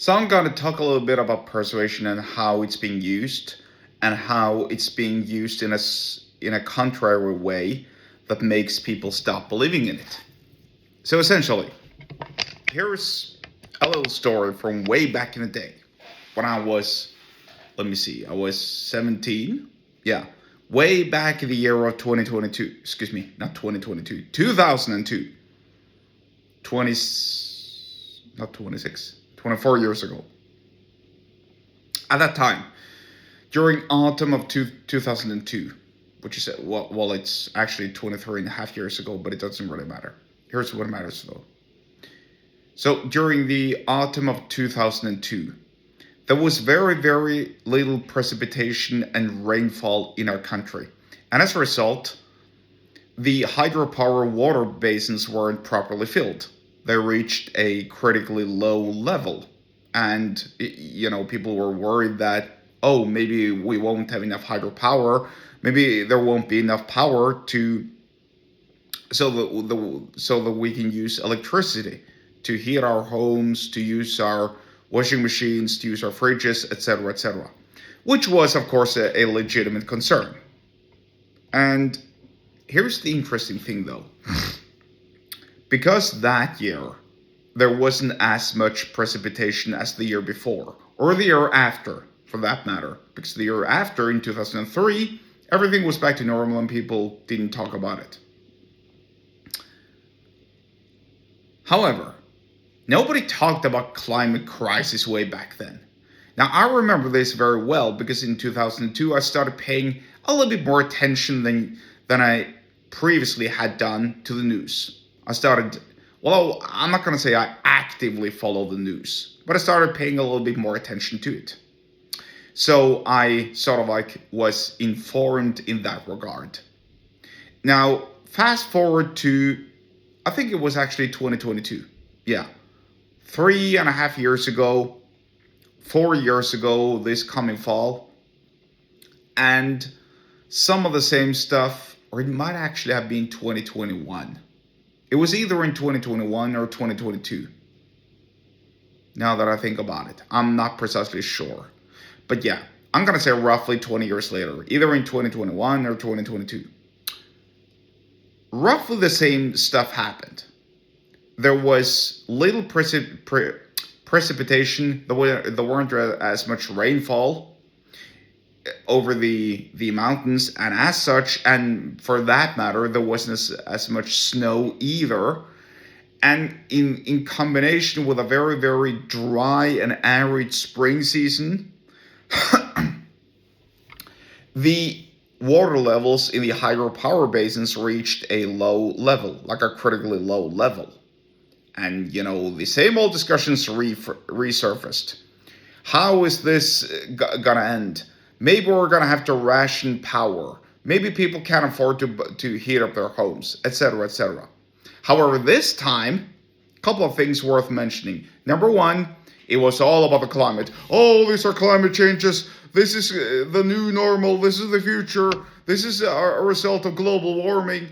So I'm going to talk a little bit about persuasion and how it's being used, and how it's being used in a contrary way that makes people stop believing in it. So essentially, here's a little story from way back in the day when I was, let me see, I was 17. Yeah, way back in the year of 2022. Excuse me, not 2022, 2002. 20, not 26, 24 years ago. At that time, during autumn of 2002, which is, well, it's actually 23 and a half years ago, but it doesn't really matter. Here's what matters though. So during the autumn of 2002, there was very, very little precipitation and rainfall in our country. And as a result, the hydropower water basins weren't properly filled. They reached a critically low level. And, people were worried that, oh, maybe we won't have enough hydropower. Maybe there won't be enough power so that we can use electricity to heat our homes, to use our washing machines, to use our fridges, etc., etc. Which was, of course, a legitimate concern. And here's the interesting thing, though. Because that year, there wasn't as much precipitation as the year before, or the year after, for that matter. Because the year after, in 2003, everything was back to normal and people didn't talk about it. However, nobody talked about climate crisis way back then. Now, I remember this very well because in 2002, I started paying a little bit more attention than I previously had done to the news. I'm not going to say I actively follow the news, but I started paying a little bit more attention to it. So I sort of was informed in that regard. Now, fast forward to, I think it was actually 2022. Yeah. 3.5 years ago, 4 years ago, this coming fall. And some of the same stuff, or it might actually have been 2021. It was either in 2021 or 2022. Now that I think about it, I'm not precisely sure. But yeah, I'm going to say roughly 20 years later, either in 2021 or 2022. Roughly the same stuff happened. There was little precipitation. There weren't as much rainfall over the mountains, and as such, and for that matter, there wasn't as much snow either. And in combination with a very, very dry and arid spring season, the water levels in the hydropower basins reached a low level, like a critically low level. And, the same old discussions resurfaced. How is this gonna end? Maybe we're gonna have to ration power. Maybe people can't afford to heat up their homes, etc., etc. However, this time, a couple of things worth mentioning. Number one, it was all about the climate. Oh, these are climate changes. This is the new normal. This is the future. This is a result of global warming.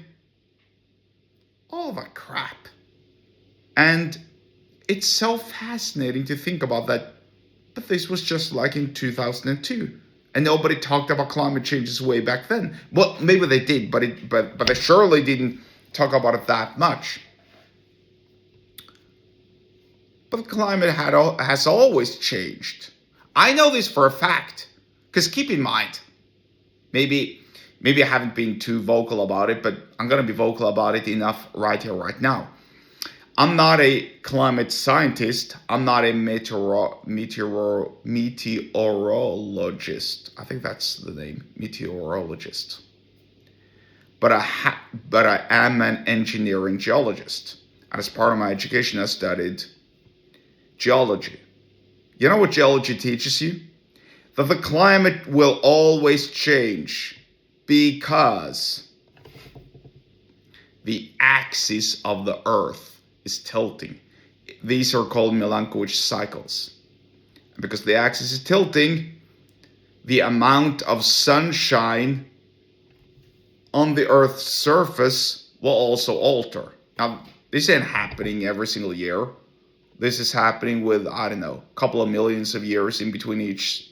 All that crap. And it's so fascinating to think about that. But this was just like in 2002. And nobody talked about climate changes way back then. Well, maybe they did, but they surely didn't talk about it that much. But the climate has always changed. I know this for a fact. Because keep in mind, maybe I haven't been too vocal about it, but I'm going to be vocal about it enough right here, right now. I'm not a climate scientist. I'm not a meteorologist. I think that's the name, meteorologist. But I am an engineering geologist. And as part of my education, I studied geology. You know what geology teaches you? That the climate will always change because the axis of the Earth is tilting. These are called Milankovitch cycles. And because the axis is tilting, the amount of sunshine on the Earth's surface will also alter. Now, this ain't happening every single year This is happening with, I don't know, a couple of millions of years in between each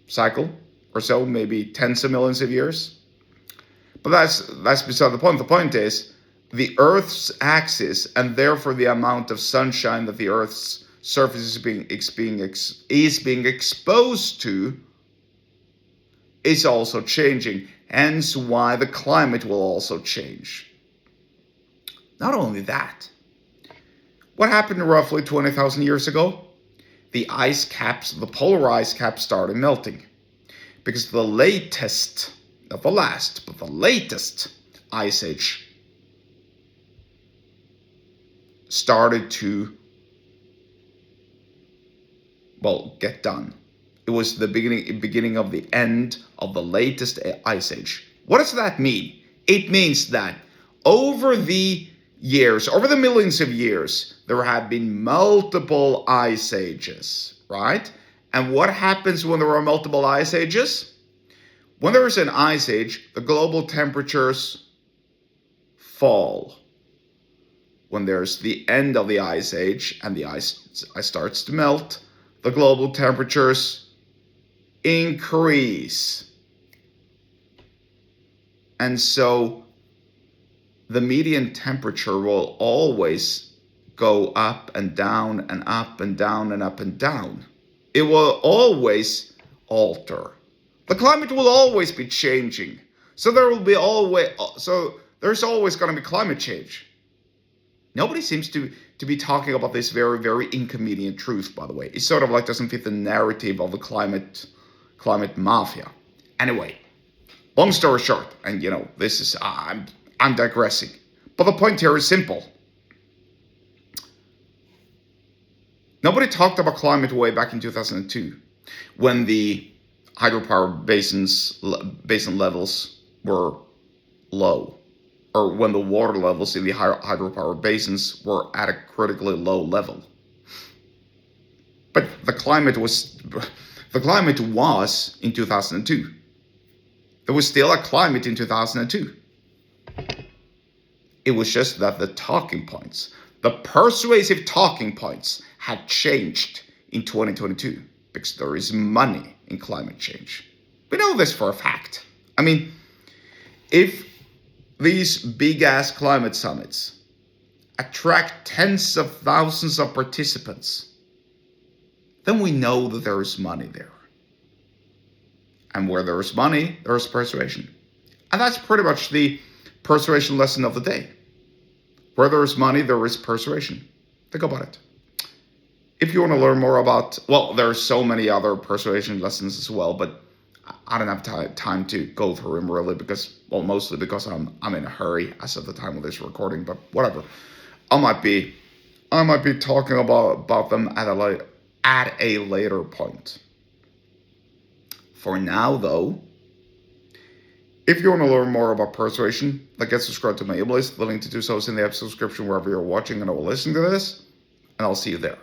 cycle or so, maybe tens of millions of years. But that's beside the point. The point is the Earth's axis, and therefore the amount of sunshine that the Earth's surface is being exposed to, is also changing. Hence why the climate will also change. Not only that, what happened roughly 20,000 years ago? The ice caps, the polar ice caps started melting. Because the latest, not the last, but the latest ice age started to, well, get done. It was the beginning of the end of the latest ice age. What does that mean? It means that over the years, over the millions of years, there have been multiple ice ages, right? And what happens when there are multiple ice ages? When there is an ice age, the global temperatures fall. When there's the end of the ice age and the ice starts to melt, the global temperatures increase. And so the median temperature will always go up and down and up and down and up and down. It will always alter. The climate will always be changing. So there's always going to be climate change. Nobody seems to be talking about this very, very inconvenient truth, by the way. It sort of like doesn't fit the narrative of the climate mafia. Anyway, long story short, and this is, I'm digressing. But the point here is simple. Nobody talked about climate way back in 2002 when the hydropower basin levels were low, or when the water levels in the hydropower basins were at a critically low level. But the climate was in 2002. There was still a climate in 2002. It was just that the talking points, the persuasive talking points, had changed in 2022 because there is money in climate change. We know this for a fact. I mean, if these big-ass climate summits attract tens of thousands of participants, then we know that there is money there. And where there is money, there is persuasion. And that's pretty much the persuasion lesson of the day. Where there is money, there is persuasion. Think about it. If you want to learn more about, well, there are so many other persuasion lessons as well, but I don't have time to go through them really mostly because I'm in a hurry as of the time of this recording, but whatever. I might be talking about them at a later point. For now, though, if you want to learn more about persuasion, get subscribed to my email list. The link to do so is in the episode description wherever you're watching and or listening to this, and I'll see you there.